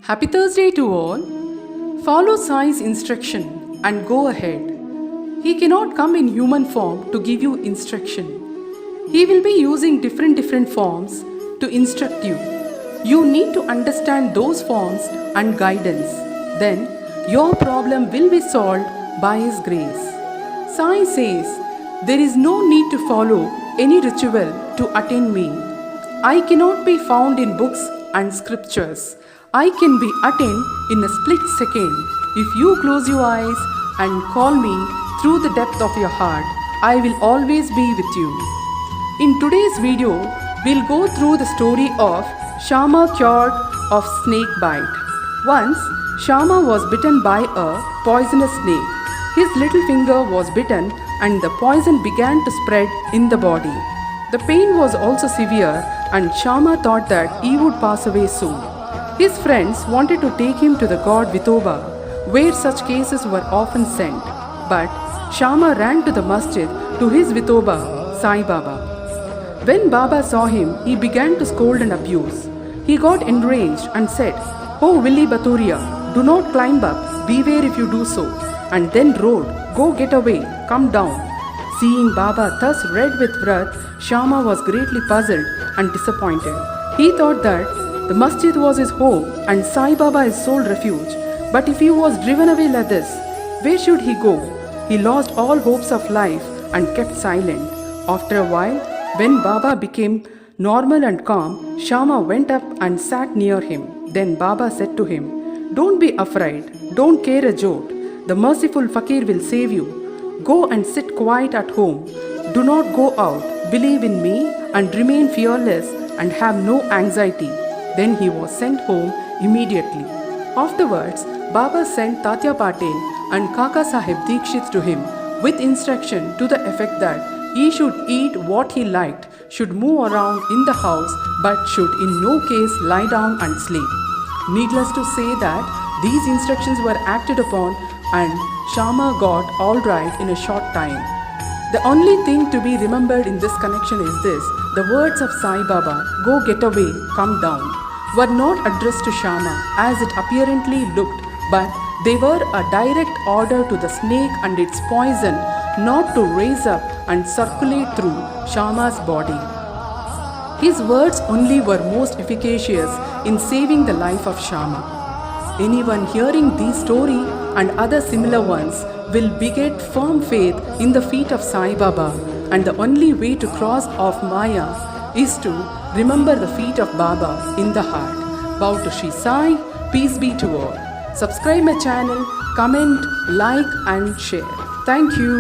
Happy Thursday to all. Follow Sai's instruction and go ahead. He cannot come in human form to give you instruction. He will be using different forms to instruct you. You need to understand those forms and guidance. Then your problem will be solved by His grace. Sai says, there is no need to follow any ritual to attain me. I cannot be found in books and scriptures. I can be attained in a split second. If you close your eyes and call me through the depth of your heart, I will always be with you. In today's video, we'll go through the story of Shama cured of snake bite. Once, Shama was bitten by a poisonous snake. His little finger was bitten and the poison began to spread in the body. The pain was also severe and Shama thought that he would pass away soon. His friends wanted to take him to the god Vithoba, where such cases were often sent. But Shama ran to the masjid to his Vithoba, Sai Baba. When Baba saw him, he began to scold and abuse. He got enraged and said, "Oh Willy Baturia, do not climb up, beware if you do so." And then roared, "Go get away, come down." Seeing Baba thus red with wrath, Shama was greatly puzzled and disappointed. He thought that the masjid was his home and Sai Baba his sole refuge. But if he was driven away like this, where should he go? He lost all hopes of life and kept silent. After a while, when Baba became normal and calm, Shama went up and sat near him. Then Baba said to him, "Don't be afraid, don't care a jot. The merciful fakir will save you. Go and sit quiet at home. Do not go out. Believe in me and remain fearless and have no anxiety." Then he was sent home immediately. Afterwards, Baba sent Tatya Patel and Kaka Sahib Dikshit to him with instruction to the effect that he should eat what he liked, should move around in the house, but should in no case lie down and sleep. Needless to say that these instructions were acted upon and Shama got all right in a short time. The only thing to be remembered in this connection is this: the words of Sai Baba, "Go get away, come down," were not addressed to Shama as it apparently looked, but they were a direct order to the snake and its poison not to raise up and circulate through Shama's body. His words only were most efficacious in saving the life of Shama. Anyone hearing this story and other similar ones will beget firm faith in the feet of Sai Baba, and the only way to cross off Maya is to remember the feet of Baba in the heart. Bow to Shri Sai, peace be to all. Subscribe my channel, comment, like and share. Thank you.